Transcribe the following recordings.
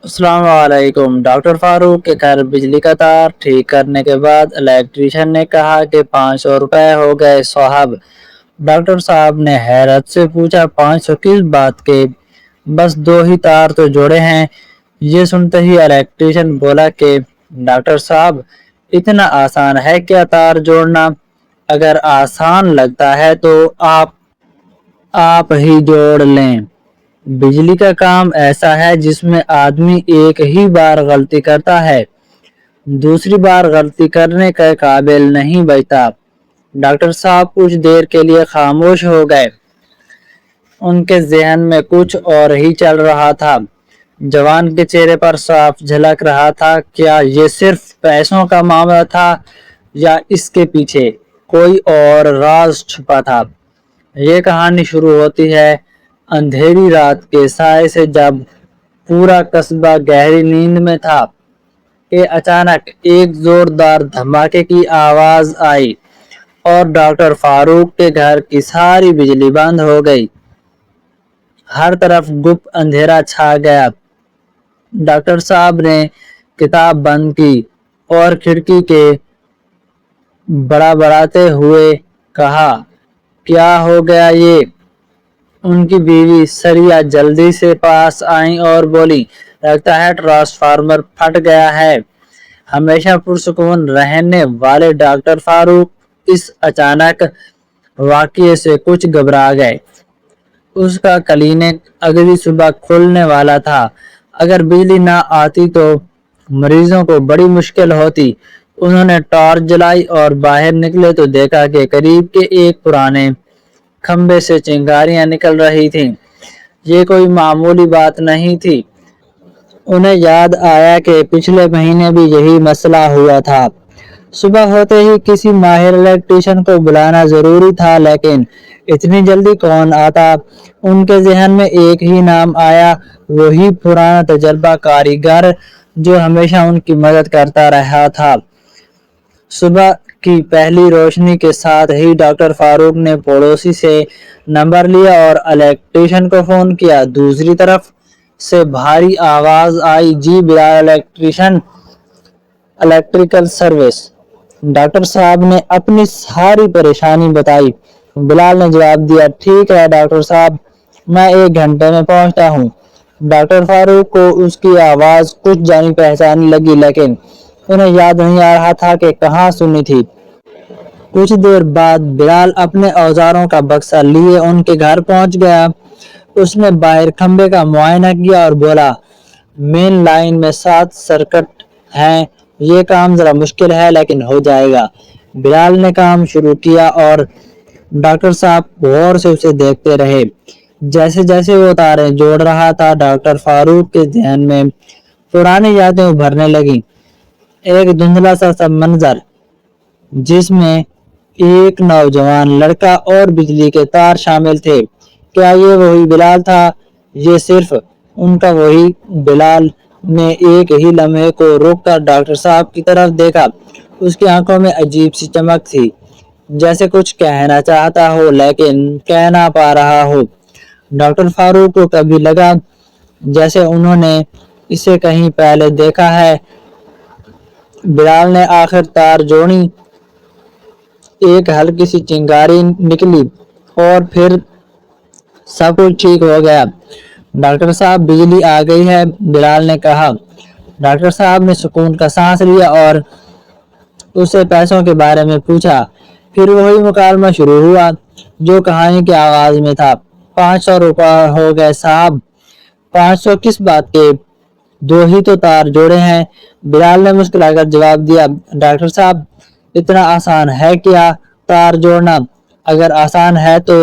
السلام علیکم۔ ڈاکٹر فاروق کے گھر بجلی کا تار ٹھیک کرنے کے بعد الیکٹریشین نے کہا کہ 500 روپے ہو گئے صاحب۔ ڈاکٹر صاحب نے حیرت سے پوچھا 500 کس بات کے؟ بس 2 ہی تار تو جوڑے ہیں۔ یہ سنتے ہی الیکٹریشین بولا کہ ڈاکٹر صاحب اتنا آسان ہے کیا تار جوڑنا؟ اگر آسان لگتا ہے تو آپ ہی جوڑ لیں۔ بجلی کا کام ایسا ہے جس میں آدمی ایک ہی بار غلطی کرتا ہے، دوسری بار غلطی کرنے کے قابل نہیں بچتا۔ ڈاکٹر صاحب کچھ دیر کے لیے خاموش ہو گئے۔ ان کے ذہن میں کچھ اور ہی چل رہا تھا۔ جوان کے چہرے پر صاف جھلک رہا تھا کیا یہ صرف پیسوں کا معاملہ تھا یا اس کے پیچھے کوئی اور راز چھپا تھا؟ یہ کہانی شروع ہوتی ہے اندھیری رات کے سائے سے، جب پورا قصبہ گہری نیند میں تھا کہ اچانک ایک زوردار دھماکے کی آواز آئی اور ڈاکٹر فاروق کے گھر کی ساری بجلی بند ہو گئی۔ ہر طرف گپ اندھیرا چھا گیا۔ ڈاکٹر صاحب نے کتاب بند کی اور کھڑکی کے بڑبڑاتے ہوئے کہا کیا ہو گیا یہ؟ ان کی بیوی سریہ جلدی سے پاس آئی اور بولی لگتا ہے ٹرانسفارمر پھٹ گیا ہے۔ ہمیشہ پرسکون رہنے والے ڈاکٹر فاروق اس اچانک واقعے سے کچھ گھبرا گئے۔ اس کا کلینک اگلی صبح کھلنے والا تھا۔ اگر بجلی نہ آتی تو مریضوں کو بڑی مشکل ہوتی۔ انہوں نے ٹارچ جلائی اور باہر نکلے تو دیکھا کہ قریب کے ایک پرانے کھمبے سے چنگاریاں نکل رہی تھیں۔ یہ کوئی معمولی بات نہیں تھی۔ انہیں یاد آیا کہ پچھلے مہینے بھی یہی مسئلہ ہوا تھا۔ صبح ہوتے ہی کسی ماہر الیکٹریشین کو بلانا ضروری تھا، لیکن اتنی جلدی کون آتا؟ ان کے ذہن میں ایک ہی نام آیا، وہی پرانا تجربہ کاریگر جو ہمیشہ ان کی مدد کرتا رہا تھا۔ صبح کی پہلی روشنی کے ساتھ ہی ڈاکٹر فاروق نے پڑوسی سے نمبر لیا اور الیکٹریشین کو فون کیا۔ دوسری طرف سے بھاری آواز آئی، جی بلال الیکٹریشین، الیکٹریکل سروس۔ ڈاکٹر صاحب نے اپنی ساری پریشانی بتائی۔ بلال نے جواب دیا، ٹھیک ہے ڈاکٹر صاحب، میں 1 گھنٹے میں پہنچتا ہوں۔ ڈاکٹر فاروق کو اس کی آواز کچھ جانی پہچانی لگی، لیکن انہیں یاد نہیں آ رہا تھا کہ کہاں سنی تھی۔ کچھ دیر بعد بلال اپنے اوزاروں کا بکسا لیے ان کے گھر پہنچ گیا۔ اس نے باہر کھمبے کا معائنہ کیا اور بولا مین لائن میں 7 سرکٹ ہیں، یہ کام ذرا مشکل ہے لیکن ہو جائے گا۔ بلال نے کام شروع کیا اور ڈاکٹر صاحب غور سے اسے دیکھتے رہے۔ جیسے جیسے وہ تاریں جوڑ رہا تھا، ڈاکٹر فاروق کے ذہن میں پرانی یادیں ابھرنے لگیں۔ ایک دھندلا سا منظر جس میں ایک نوجوان لڑکا اور بجلی کے تار شامل تھے۔ کیا یہ وہی بلال تھا؟ یہ صرف ان کا وہی؟ بلال نے ایک ہی لمحے کو روک کر ڈاکٹر صاحب کی طرف دیکھا۔ اس کی آنکھوں میں عجیب سی چمک تھی، جیسے کچھ کہنا چاہتا ہو لیکن کہہ نہ پا رہا ہو۔ ڈاکٹر فاروق کو کبھی لگا جیسے انہوں نے اسے کہیں پہلے دیکھا ہے۔ بلال نے آخر تار جوڑی، ایک ہلکی سی چنگاری نکلی اور پھر سب کچھ ٹھیک ہو گیا۔ ڈاکٹر صاحب بجلی آ گئی ہے، بلال نے کہا۔ ڈاکٹر صاحب نے سکون کا سانس لیا اور اسے پیسوں کے بارے میں پوچھا۔ پھر وہی مکالمہ شروع ہوا جو کہانی کی آغاز میں تھا۔ 500 روپے ہو گئے صاحب۔ 500 کس بات کے؟ 2 ہی تو تار جوڑے ہیں، بلال نے مسکرا کر جواب دیا۔ ڈاکٹر صاحب اتنا آسان ہے کیا تار جوڑنا؟ اگر آسان ہے تو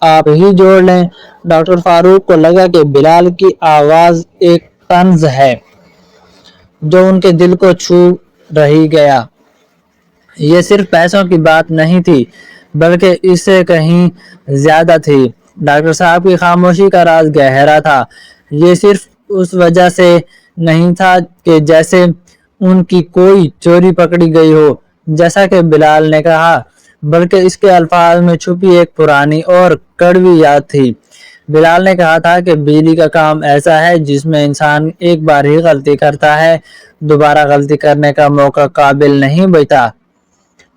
آپ ہی جوڑ لیں۔ ڈاکٹر فاروق کو لگا کہ بلال کی آواز ایک طنز ہے جو ان کے دل کو چھو رہی گیا۔ یہ صرف پیسوں کی بات نہیں تھی بلکہ اس سے کہیں زیادہ تھی۔ ڈاکٹر صاحب کی خاموشی کا راز گہرا تھا۔ یہ صرف اس وجہ سے نہیں تھا کہ جیسے ان کی کوئی چوری پکڑی گئی ہو، جیسا کہ بلال نے کہا، بلکہ اس کے الفاظ میں چھپی ایک پرانی اور کڑوی یاد تھی۔ بلال نے کہا تھا کہ بجلی کا کام ایسا ہے جس میں انسان ایک بار ہی غلطی کرتا ہے، دوبارہ غلطی کرنے کا موقع قابل نہیں بچتا۔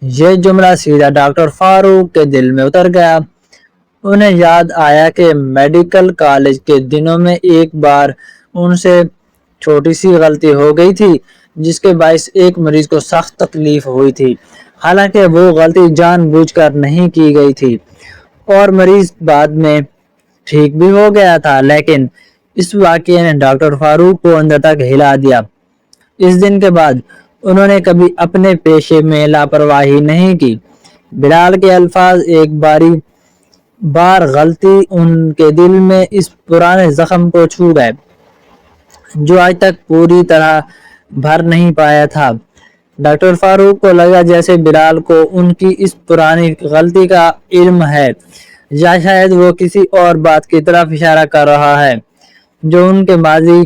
یہ جملہ سیدھا ڈاکٹر فاروق کے دل میں اتر گیا۔ انہیں یاد آیا کہ میڈیکل کالج کے دنوں میں ایک بار ان سے چھوٹی سی غلطی ہو گئی تھی جس کے باعث ایک مریض کو سخت تکلیف ہوئی تھی، حالانکہ وہ غلطی جان بوجھ کر نہیں کی گئی تھی اور مریض بعد میں ٹھیک بھی ہو گیا تھا، لیکن اس واقعے نے ڈاکٹر فاروق کو اندر تک ہلا دیا۔ اس دن کے بعد انہوں نے کبھی اپنے پیشے میں لاپرواہی نہیں کی۔ بلال کے الفاظ ایک بار غلطی ان کے دل میں اس پرانے زخم کو چھو گئے جو آج تک پوری طرح بھر نہیں پایا تھا۔ ڈاکٹر فاروق کو لگا جیسے بلال کو ان کی اس پرانی غلطی کا علم ہے، یا شاید وہ کسی اور بات کی طرف اشارہ کر رہا ہے جو ان کے ماضی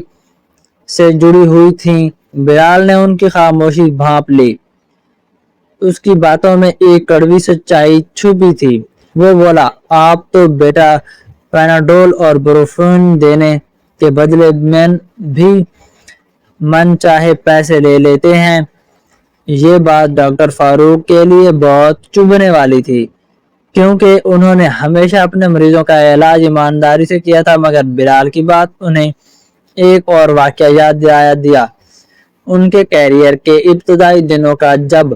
سے جڑی ہوئی تھی۔ بلال نے ان کی خاموشی بھانپ لی۔ اس کی باتوں میں ایک کڑوی سچائی چھپی تھی۔ وہ بولا، آپ تو بیٹا پیناڈول اور بروفین دینے کے بدلے میں بھی من چاہے پیسے لے لیتے ہیں۔ یہ بات ڈاکٹر فاروق کے لیے بہت چبھنے والی تھی، کیونکہ انہوں نے ہمیشہ اپنے مریضوں کا علاج ایمانداری سے کیا تھا، مگر بلال کی بات انہیں ایک اور واقعہ یاد دیا ان کے کیریئر کے ابتدائی دنوں کا، جب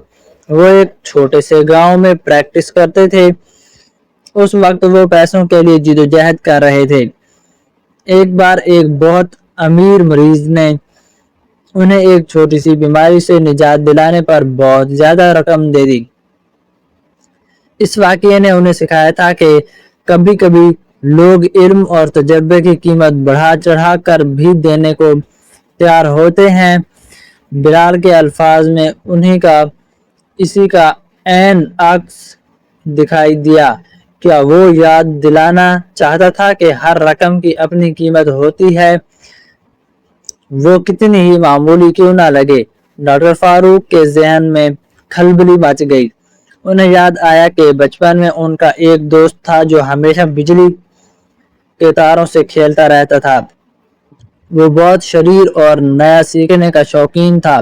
وہ ایک چھوٹے سے گاؤں میں پریکٹس کرتے تھے۔ اس وقت وہ پیسوں کے لیے جدوجہد کر رہے تھے۔ ایک بار ایک بہت امیر مریض نے انہیں ایک چھوٹی سی بیماری سے نجات دلانے پر بہت زیادہ رقم دے دی۔ اس واقعے نے انہیں سکھایا تھا کہ کبھی کبھی لوگ علم اور تجربے کی قیمت بڑھا چڑھا کر بھی دینے کو تیار ہوتے ہیں۔ بلال کے الفاظ میں انہیں کا اسی کا عین عکس دکھائی دیا۔ کیا وہ یاد دلانا چاہتا تھا کہ ہر رقم کی اپنی قیمت ہوتی ہے، وہ کتنی ہی معمولی کیوں نہ لگے؟ ڈاکٹر فاروق کے ذہن میں کھلبلی مچ گئی۔ انہیں یاد آیا کہ بچپن میں ان کا ایک دوست تھا جو ہمیشہ بجلی کے تاروں سے کھیلتا رہتا تھا۔ وہ بہت شریر اور نیا سیکھنے کا شوقین تھا۔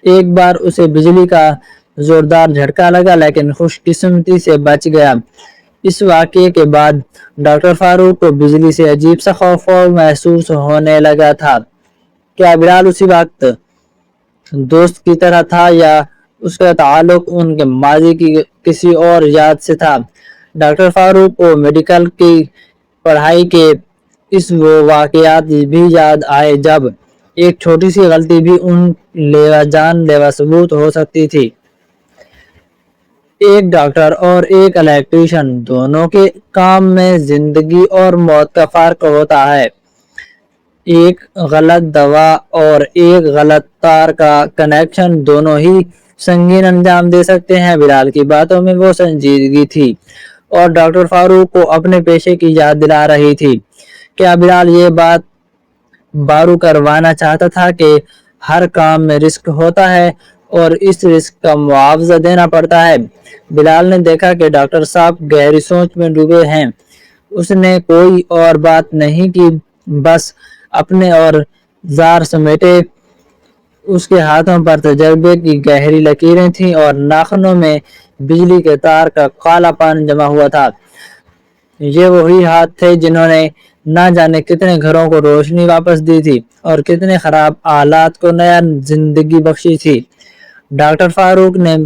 ایک بار اسے بجلی کا زوردار جھٹکا لگا، لیکن خوش قسمتی سے بچ گیا۔ اس واقعے کے بعد ڈاکٹر فاروق کو بجلی سے عجیب سا خوف محسوس ہونے لگا تھا۔ کیا بلال اسی وقت دوست کی طرح تھا، یا اس کا تعلق ان کے ماضی کی کسی اور یاد سے تھا؟ ڈاکٹر فاروق کو میڈیکل کی پڑھائی کے اس وہ واقعات بھی یاد آئے جب ایک چھوٹی سی غلطی بھی ان جان لیوا ثبوت ہو سکتی تھی۔ ایک ڈاکٹر اور ایک الیکٹریشین، دونوں کے کام میں زندگی اور موت کا فرق ہوتا ہے۔ ایک غلط دوا اور ایک غلط تار کا کنیکشن دونوں ہی سنگین انجام دے سکتے ہیں۔ بلال کی باتوں میں وہ سنجیدگی تھی اور ڈاکٹر فاروق کو اپنے پیشے کی یاد دلا رہی تھی۔ کیا بلال یہ بات بارو کروانا چاہتا تھا کہ ہر کام میں رسک ہوتا ہے اور اس رسک کا معاوضہ دینا پڑتا ہے؟ بلال نے دیکھا کہ ڈاکٹر صاحب گہری سوچ میں ڈوبے ہیں۔ اس نے کوئی اور بات نہیں کی، بس اپنے اور زار سمیٹے۔ اس کے ہاتھوں پر تجربے کی گہری لکیریں تھیں اور ناخنوں میں بجلی کے تار کا کالا پن جمع ہوا تھا۔ یہ وہی ہاتھ تھے جنہوں نے نہ جانے کتنے گھروں کو روشنی واپس دی تھی اور کتنے خراب آلات کو نیا زندگی بخشی تھی۔ ڈاکٹر فاروق نے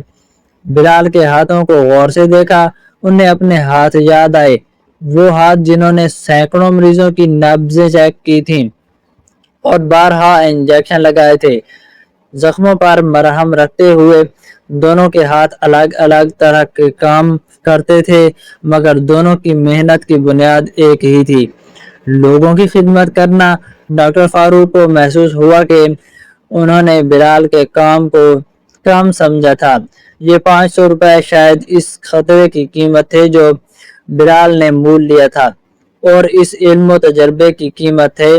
بلال کے ہاتھوں کو غور سے دیکھا۔ انہیں اپنے ہاتھ یاد آئے، وہ ہاتھ جنہوں نے سینکڑوں مریضوں کی نبضیں چیک کی تھیں اور بارہا انجیکشن لگائے تھے۔ زخموں پر مرہم رکھتے ہوئے دونوں کے ہاتھ الگ الگ طرح کے کام کرتے تھے، مگر دونوں کی محنت کی بنیاد ایک ہی تھی، لوگوں کی خدمت کرنا۔ ڈاکٹر فاروق کو محسوس ہوا کہ انہوں نے بلال کے کام کو کم سمجھا تھا۔ یہ 500 روپے شاید اس خطرے کی قیمت تھے جو بلال نے مول لیا تھا، اور اس علم و تجربے کی قیمت تھے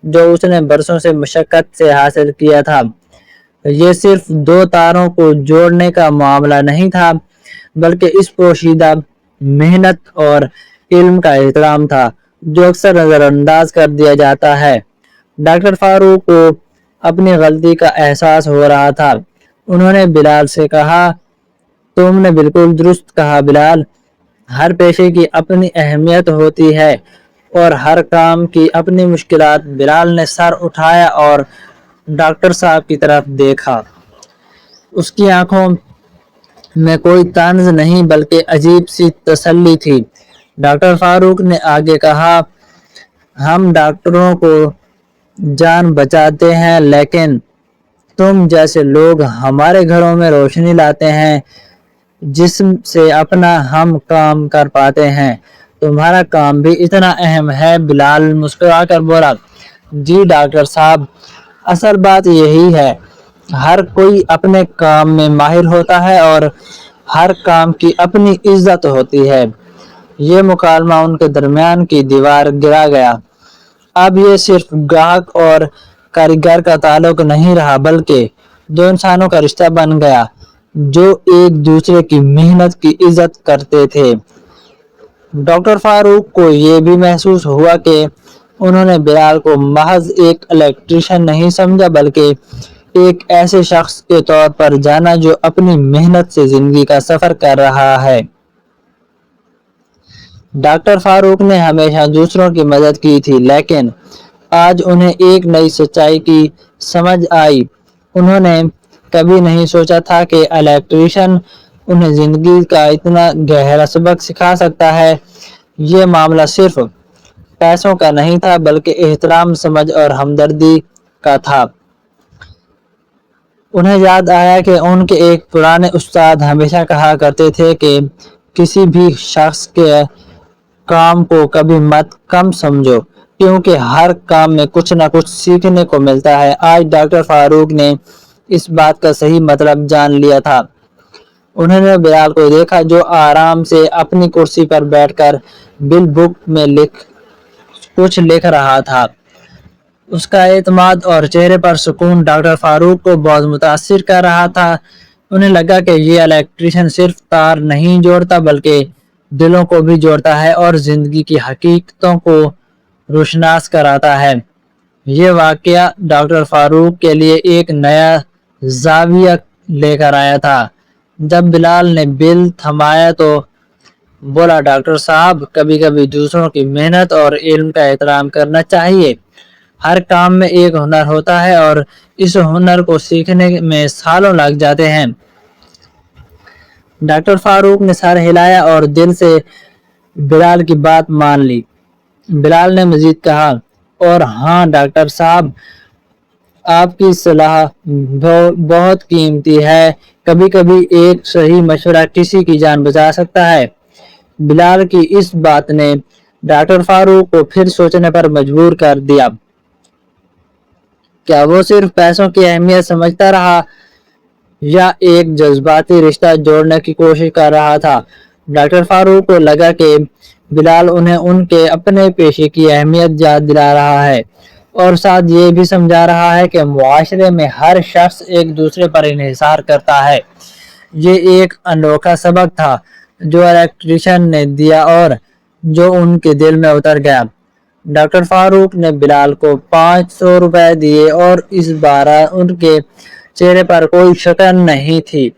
جو اس نے برسوں سے مشقت سے حاصل کیا تھا۔ یہ صرف دو تاروں کو جوڑنے کا معاملہ نہیں تھا، بلکہ اس پوشیدہ محنت اور علم کا احترام تھا۔ جو اکثر نظر انداز کر دیا جاتا ہے۔ ڈاکٹر فاروق کو اپنی غلطی کا احساس ہو رہا تھا۔ انہوں نے بلال سے کہا، تم نے بالکل درست کہا بلال، ہر پیشے کی اپنی اہمیت ہوتی ہے اور ہر کام کی اپنی مشکلات۔ بلال نے سر اٹھایا اور ڈاکٹر صاحب کی طرف دیکھا۔ اس کی آنکھوں میں کوئی طنز نہیں بلکہ عجیب سی تسلی تھی۔ ڈاکٹر فاروق نے آگے کہا، ہم ڈاکٹروں کو جان بچاتے ہیں لیکن تم جیسے لوگ ہمارے گھروں میں روشنی لاتے ہیں جس سے اپنا ہم کام کر پاتے ہیں۔ تمہارا کام بھی اتنا اہم ہے۔ بلال مسکرا کر بولا، جی ڈاکٹر صاحب، اصل بات یہی ہے، ہر کوئی اپنے کام میں ماہر ہوتا ہے اور ہر کام کی اپنی عزت ہوتی ہے۔ یہ مکالمہ ان کے درمیان کی دیوار گرا گیا۔ اب یہ صرف گاہک اور کاریگر کا تعلق نہیں رہا بلکہ دو انسانوں کا رشتہ بن گیا جو ایک دوسرے کی محنت کی عزت کرتے تھے۔ ڈاکٹر فاروق کو یہ بھی محسوس ہوا کہ انہوں نے بلال کو محض ایک الیکٹریشین نہیں سمجھا بلکہ ایک ایسے شخص کے طور پر جانا جو اپنی محنت سے زندگی کا سفر کر رہا ہے۔ ڈاکٹر فاروق نے ہمیشہ دوسروں کی مدد کی تھی لیکن آج انہیں ایک نئی سچائی کی سمجھ آئی۔ انہوں نے کبھی نہیں سوچا تھا کہ الیکٹریشین انہیں زندگی کا اتنا گہرا سبق سکھا سکتا ہے۔ یہ معاملہ صرف پیسوں کا نہیں تھا بلکہ احترام، سمجھ اور ہمدردی کا تھا۔ انہیں یاد آیا کہ ان کے ایک پرانے استاد ہمیشہ کہا کرتے تھے کہ کسی بھی شخص کے کام کو کبھی مت کم سمجھو کیونکہ ہر کام میں کچھ نہ کچھ سیکھنے کو ملتا ہے۔ آج ڈاکٹر فاروق نے اس بات کا صحیح مطلب جان لیا تھا۔ انہوں نے بلال کو دیکھا جو آرام سے اپنی کرسی پر بیٹھ کر بل بک میں کچھ لکھ رہا تھا۔ اس کا اعتماد اور چہرے پر سکون ڈاکٹر فاروق کو بہت متاثر کر رہا تھا۔ انہیں لگا کہ یہ الیکٹریشین صرف تار نہیں جوڑتا بلکہ دلوں کو بھی جوڑتا ہے اور زندگی کی حقیقتوں کو روشناس کراتا ہے۔ یہ واقعہ ڈاکٹر فاروق کے لیے ایک نیا زاویہ لے کر آیا تھا۔ جب بلال نے بل تھمایا تو بولا، ڈاکٹر صاحب، کبھی کبھی دوسروں کی محنت اور علم کا احترام کرنا چاہیے۔ ہر کام میں ایک ہنر ہوتا ہے اور اس ہنر کو سیکھنے میں سالوں لگ جاتے ہیں۔ ڈاکٹر فاروق نے سر ہلایا اور دل سے بلال کی بات مان لی۔ بلال نے مزید کہا، اور ہاں ڈاکٹر صاحب، آپ کی صلاح بہت قیمتی ہے۔ کبھی کبھی ایک صحیح مشورہ کسی کی جان بچا سکتا ہے۔ بلال کی اس بات نے ڈاکٹر فاروق کو پھر سوچنے پر مجبور کر دیا۔ کیا وہ صرف پیسوں کی اہمیت سمجھتا رہا یا ایک جذباتی رشتہ جوڑنے کی کوشش کر رہا تھا؟ ڈاکٹر فاروق کو لگا کہ بلال انہیں ان کے اپنے پیشے کی اہمیت یاد دلا رہا ہے اور ساتھ یہ بھی سمجھا رہا ہے کہ معاشرے میں ہر شخص ایک دوسرے پر انحصار کرتا ہے۔ یہ ایک انوکھا سبق تھا جو الیکٹریشین نے دیا اور جو ان کے دل میں اتر گیا۔ ڈاکٹر فاروق نے بلال کو 500 روپے دیے اور اس بار ان کے چہرے پر کوئی شکن نہیں تھی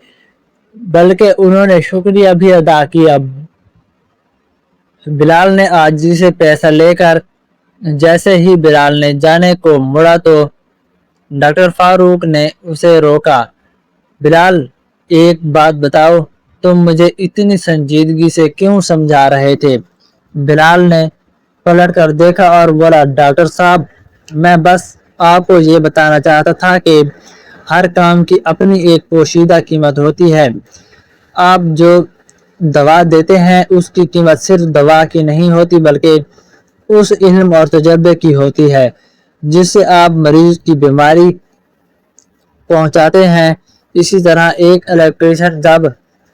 بلکہ انہوں نے شکریہ بھی ادا کیا۔ بلال نے عاجزی سے پیسہ لے کر جیسے ہی بلال نے جانے کو مڑا تو ڈاکٹر فاروق نے اسے روکا۔ بلال، ایک بات بتاؤ، تم مجھے اتنی سنجیدگی سے کیوں سمجھا رہے تھے؟ بلال نے پلٹ کر دیکھا اور بولا، ڈاکٹر صاحب، میں بس آپ کو یہ بتانا چاہتا تھا کہ ہر کام کی اپنی ایک پوشیدہ قیمت ہوتی ہے۔ آپ جو دوا دیتے ہیں اس کی قیمت صرف دوا کی نہیں ہوتی بلکہ اس علم اور تجربے کی ہوتی ہے جس سے آپ مریض کی بیماری پہنچاتے ہیں۔ اسی طرح ایک الیکٹریشین جب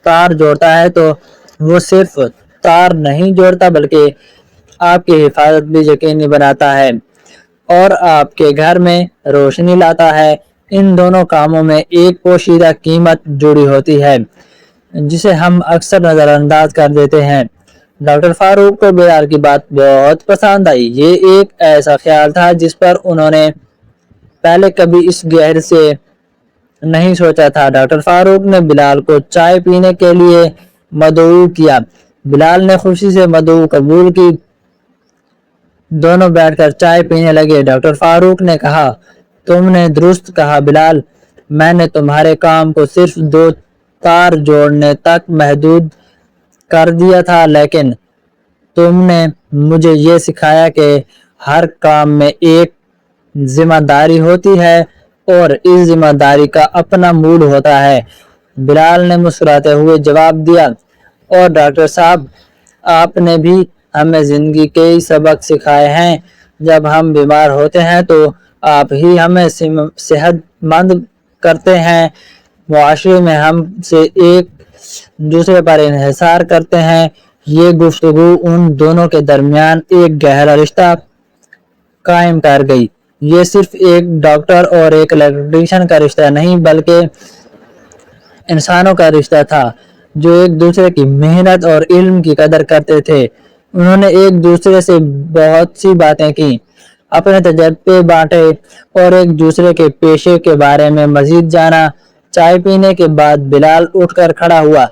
تار جوڑتا ہے تو وہ صرف تار نہیں جوڑتا بلکہ آپ کی حفاظت بھی یقینی بناتا ہے اور آپ کے گھر میں روشنی لاتا ہے۔ ان دونوں کاموں میں ایک پوشیدہ قیمت جڑی ہوتی ہے جسے ہم اکثر نظر انداز کر دیتے ہیں۔ ڈاکٹر فاروق کو بلال کی بات بہت پسند آئی۔ یہ ایک ایسا خیال تھا جس پر انہوں نے پہلے کبھی اس گہر سے نہیں سوچا تھا۔ ڈاکٹر فاروق نے بلال کو چائے پینے کے لیے مدعو کیا۔ بلال نے خوشی سے مدعو قبول کی۔ دونوں بیٹھ کر چائے پینے لگے۔ ڈاکٹر فاروق نے کہا، تم نے درست کہا بلال، میں نے تمہارے کام کو صرف 2 تار جوڑنے تک محدود کر دیا تھا، لیکن تم نے مجھے یہ سکھایا کہ ہر کام میں ایک ذمہ داری ہوتی ہے اور اس ذمہ داری کا اپنا مول ہوتا ہے۔ بلال نے مسکراتے ہوئے جواب دیا، اور ڈاکٹر صاحب، آپ نے بھی ہمیں زندگی کے سبق سکھائے ہیں۔ جب ہم بیمار ہوتے ہیں تو آپ ہی ہمیں صحت مند کرتے ہیں۔ معاشرے میں ہم سے ایک دوسرے پر انحصار کرتے ہیں۔ یہ گفتگو ان دونوں کے درمیان ایک گہرا رشتہ قائم کر گئی۔ یہ صرف ایک ڈاکٹر اور ایک الیکٹریشین کا رشتہ نہیں، بلکہ انسانوں کا رشتہ تھا جو ایک دوسرے کی محنت اور علم کی قدر کرتے تھے۔ انہوں نے ایک دوسرے سے بہت سی باتیں کی، اپنے تجربے بانٹے اور ایک دوسرے کے پیشے کے بارے میں مزید جانا۔ چائے پینے کے بعد بلال اٹھ کر کھڑا ہوا۔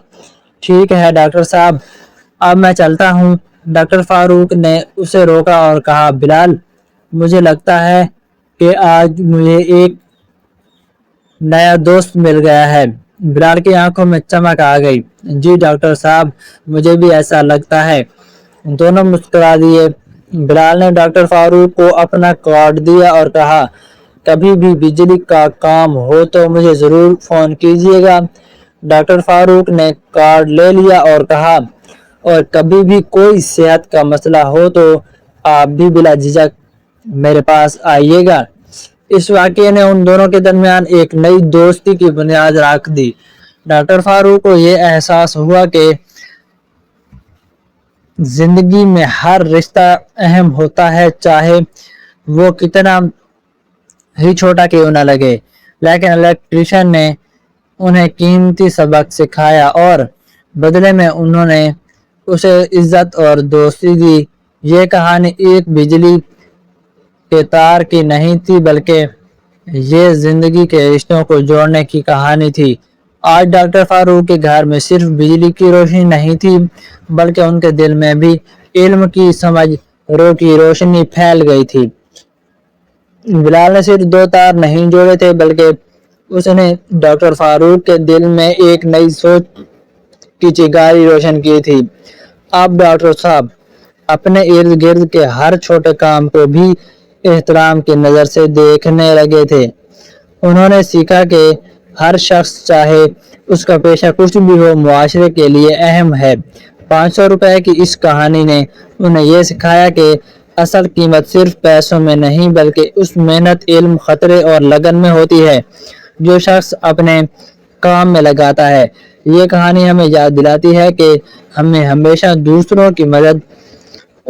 ٹھیک ہے ڈاکٹر صاحب، اب میں چلتا ہوں۔ ڈاکٹر فاروق نے اسے روکا اور کہا، بلال، مجھے لگتا ہے کہ آج مجھے ایک نیا دوست مل گیا ہے۔ بلال کی آنکھوں میں چمک آ گئی۔ جی ڈاکٹر صاحب، مجھے بھی ایسا لگتا ہے۔ دونوں مسکرا دیے۔ بلال نے ڈاکٹر فاروق کو اپنا کارڈ دیا اور کہا، کبھی بھی بجلی کا کام ہو تو مجھے ضرور فون کیجیے گا۔ ڈاکٹر فاروق نے کارڈ لے لیا اور کہا، اور کبھی بھی کوئی صحت کا مسئلہ ہو تو آپ بھی بلا جھجک میرے پاس آئیے گا۔ اس واقعے نے ان دونوں کے درمیان ایک نئی دوستی کی بنیاد رکھ دی۔ ڈاکٹر فاروق کو یہ احساس ہوا کہ زندگی میں ہر رشتہ اہم ہوتا ہے، چاہے وہ کتنا ہی چھوٹا کیوں نہ لگے۔ لیکن الیکٹریشین نے انہیں قیمتی سبق سکھایا اور بدلے میں انہوں نے اسے عزت اور دوستی دی۔ یہ کہانی ایک بجلی کے تار کی نہیں تھی، بلکہ یہ زندگی کے رشتوں کو جوڑنے کی کہانی تھی۔ آج ڈاکٹر فاروق کے گھر میں صرف بجلی کی روشنی نہیں تھی، بلکہ ان کے دل میں بھی علم کی سمجھ کی روشنی پھیل گئی تھی۔ بلال نے صرف 2 تار نہیں جوڑے تھے، بلکہ اس نے ڈاکٹر فاروق کے دل میں ایک نئی سوچ کی چنگاری روشن کی تھی۔ اب ڈاکٹر صاحب اپنے ارد گرد کے ہر چھوٹے کام کو بھی احترام کی نظر سے دیکھنے لگے تھے۔ انہوں نے سیکھا کہ ہر شخص، چاہے اس کا پیشہ کچھ بھی ہو، معاشرے کے لیے اہم ہے۔ 500 روپے کی اس کہانی نے انہیں یہ سکھایا کہ اصل قیمت صرف پیسوں میں نہیں، بلکہ اس محنت، علم، خطرے اور لگن میں ہوتی ہے جو شخص اپنے کام میں لگاتا ہے۔ یہ کہانی ہمیں یاد دلاتی ہے کہ ہمیں ہمیشہ دوسروں کی مدد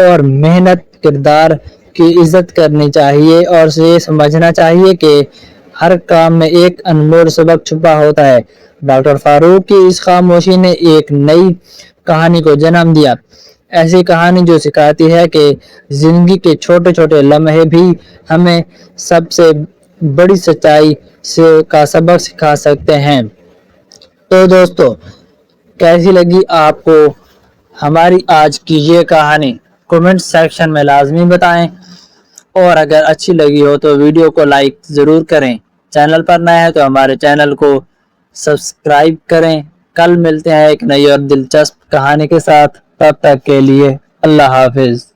اور محنت کردار کی عزت کرنی چاہیے اور یہ سمجھنا چاہیے کہ ہر کام میں ایک انمول سبق چھپا ہوتا ہے۔ ڈاکٹر فاروق کی اس خاموشی نے ایک نئی کہانی کو جنم دیا، ایسی کہانی جو سکھاتی ہے کہ زندگی کے چھوٹے چھوٹے لمحے بھی ہمیں سب سے بڑی سچائی کا سبق سکھا سکتے ہیں۔ تو دوستو، کیسی لگی آپ کو ہماری آج کی یہ کہانی؟ کمنٹ سیکشن میں لازمی بتائیں، اور اگر اچھی لگی ہو تو ویڈیو کو لائک ضرور کریں۔ چینل پر نئے ہیں تو ہمارے چینل کو سبسکرائب کریں۔ کل ملتے ہیں ایک نئی اور دلچسپ کہانی کے ساتھ، تب تک کے لیے اللہ حافظ۔